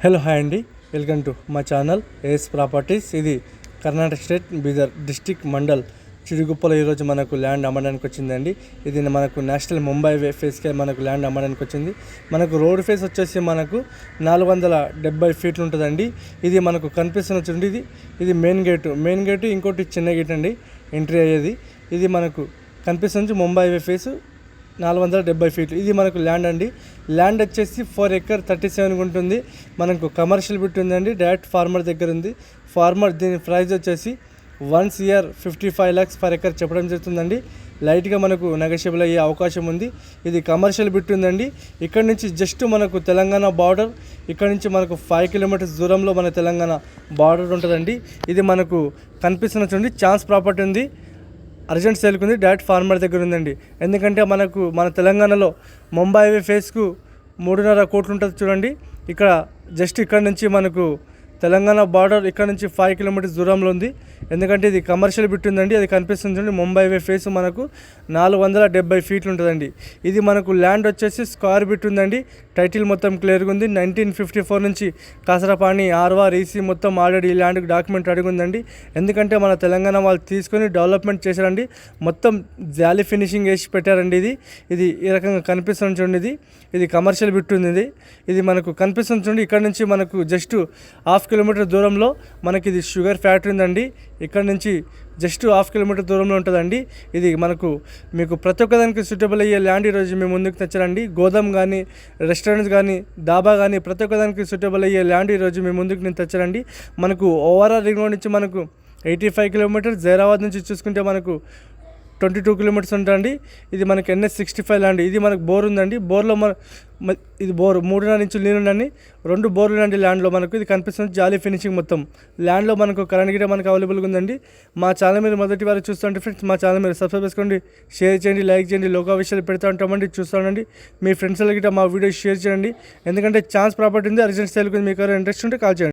Hello hi అండి, welcome to మా channel as properties. ఇది కర్ణాటక స్టేట్ బీదర్ డిస్టిక్ మండల్ చిడుగుప్పలో ఈరోజు మనకు ల్యాండ్ అమ్మడానికి వచ్చిందండి. ఇది మనకు నేషనల్ ముంబై ఫేస్కే మనకు ల్యాండ్ అమ్మడానికి వచ్చింది. మనకు రోడ్ ఫేస్ వచ్చేసి మనకు 470 ఫీట్లు ఉంటుందండి. ఇది మనకు కనిపిస్తున్న చూడండి, ఇది మెయిన్ గేటు, ఇంకోటి చిన్న గేట్ అండి ఎంట్రీ అయ్యేది. ఇది మనకు కనిపిస్తుంది ముంబై ఫేస్ 470 ఫీట్లు. ఇది మనకు ల్యాండ్ అండి. ల్యాండ్ వచ్చేసి 4 ఎకర్ 37 ఉంటుంది. మనకు కమర్షియల్ బిట్ ఉందండి, డైరెక్ట్ ఫార్మర్ దగ్గర ఉంది. ఫార్మర్ దీని ప్రైస్ వచ్చేసి 1 year 55 lakhs పర్ ఎకర్ చెప్పడం జరుగుతుందండి. లైట్గా మనకు నెగోషియబుల్ అయ్యే అవకాశం ఉంది. ఇది కమర్షియల్ బిట్ ఉందండి. ఇక్కడ నుంచి జస్ట్ మనకు తెలంగాణ బార్డర్, ఇక్కడ నుంచి మనకు 5 kilometers దూరంలో మన తెలంగాణ బార్డర్ ఉంటుందండి. ఇది మనకు కనిపిస్తున్న చూడండి, ఛాన్స్ ప్రాపర్టీ ఉంది, అర్జెంట్ సేల్కి ఉంది, డైరెక్ట్ ఫార్మర్ దగ్గర ఉందండి. ఎందుకంటే మన తెలంగాణలో ముంబై ఫేస్కు 3.5 కోట్లు ఉంటుంది చూడండి. ఇక్కడ జస్ట్ ఇక్కడ నుంచి మనకు తెలంగాణ బార్డర్ ఇక్కడ నుంచి 5 kilometers దూరంలో ఉంది. ఎందుకంటే ఇది కమర్షియల్ బిట్ ఉందండి. అది కనిపిస్తుంది చూడండి, ముంబై ఫేస్ మనకు 470 ఫీట్లు ఉంటుందండి. ఇది మనకు ల్యాండ్ వచ్చేసి స్క్వేర్ బిట్ ఉందండి. టైటిల్ మొత్తం క్లియర్గా ఉంది. 1954 నుంచి కాసరపాణి ఆర్వార్ ఈసీ మొత్తం ఆల్రెడీ ఈ ల్యాండ్కి డాక్యుమెంట్ అడిగి ఉందండి. ఎందుకంటే మన తెలంగాణ వాళ్ళు తీసుకొని డెవలప్మెంట్ చేశారండి. మొత్తం జాలీ ఫినిషింగ్ వేసి పెట్టారండి. ఇది ఈ రకంగా కనిపిస్తుంది చూడండి. ఇది కమర్షియల్ బిట్ ఉంది. ఇది మనకు కనిపిస్తుంది చూడండి, ఇక్కడ నుంచి మనకు జస్ట్ 1/2 kilometer దూరంలో మనకి ఇది షుగర్ ఫ్యాక్టరీ ఉందండి. ఇక్కడ నుంచి జస్ట్ 1/2 kilometer దూరంలో ఉంటుందండి. ఇది మీకు ప్రతి ఒక్కదానికి సూటబుల్ అయ్యే ల్యాండ్ ఈరోజు మేము ముందుకు తెచ్చారండి. గోదాం కానీ, రెస్టారెంట్స్ కానీ, డాబా కానీ ప్రతి ఒక్కదానికి సూటబుల్ అయ్యే ల్యాండ్ ఈరోజు మేము ముందుకు నేను తెచ్చారండి. మనకు ఓవరాల్ రింగ్ రోడ్ నుంచి మనకు 85 kilometers, జైరాబాద్ నుంచి చూసుకుంటే మనకు 22 kilometers ఉంటుంది. ఇది మనకి NH65 ల్యాండ్. ఇది మనకు బోర్ ఉందండి. బోర్లో ఇది బోర్ 3.5 inches నీళ్ళు ఉండండి. 2 బోర్లు ఉండండి ల్యాండ్లో. మనకు ఇది కనిపిస్తుంది జాలీ ఫినిషింగ్ మొత్తం. ల్యాండ్లో మనకు కరెంట్ గిట మనకు అవైలబుల్గా ఉందండి. మా ఛానల్ మీరు మొదటి వారు చూస్తుంటే ఫ్రెండ్స్, మా ఛానల్ మీరు సబ్స్క్రైబ్ చేసుకోండి, షేర్ చేయండి, లైక్ చేయండి. లోక విషయాలు పెడతా ఉంటామండి, చూస్తానండి. మీ ఫ్రెండ్స్లో గిట మా వీడియో షేర్ చేయండి. ఎందుకంటే ఛాన్స్ ప్రాపర్టీ ఉంది, అర్జెంట్ సేల్ ఉంది. మీకు ఎవరైనా ఇంట్రెస్ట్ ఉంటే కాల్ చేయండి.